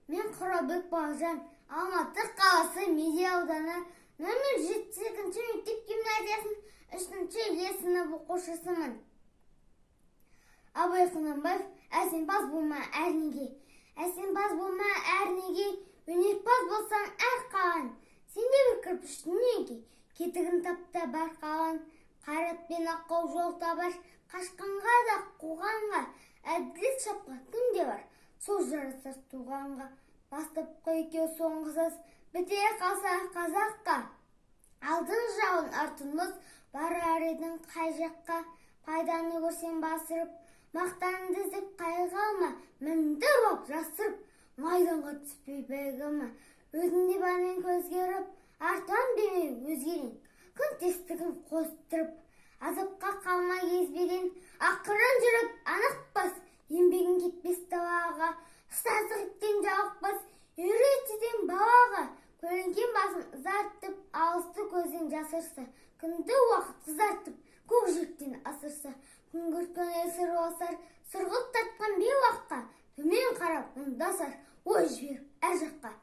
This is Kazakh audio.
Мен Қырабек Бағжан, Алматы қаласы Медеу ауданы нөмір 7-ші мектеп гимназиясының 3-ші Е сынып оқушысымын. Абай Құнанбаев, әсемпаз болма әрнеге. Әсемпаз болма әрнеге, өнерпаз болсаң әр қаған. Сенде бір кірпіштің неге, кетігін тапта бар қаған. Қайратпен аққау жол табар, қашқанға да қуғанға. Әділет шапқа кімде бар, сол жарасар туғанға. Бастапқы екеу соңғысыз, біте қалса қазаққа. Алдын жауын артынбыз, барар едің қай жаққа. Пайданы көрсен басырып, мақтанды іздеп қайғы алма. Мінді боп жасырып, майданға түспей бәйгіма. Өзінде бармен көзгеріп, артан бермей өзгерен. Күн тестігін қостырып, азапқа қалмай кезбеден. Ақырын жүріп, анық бас, еңбегін кетпес далаға. Ұстаздық еткен жалықпас, үйретуден балаға. Көлінген басын ұзартып, алысты көзден жасырса. Күнді уақыт қызартып, көкжиектен асырса. Күнгірткен есір осар, сұрғылт тартқан бейуаққа. Төмен қарап, мұндасар, ой жіберіп әр жаққа.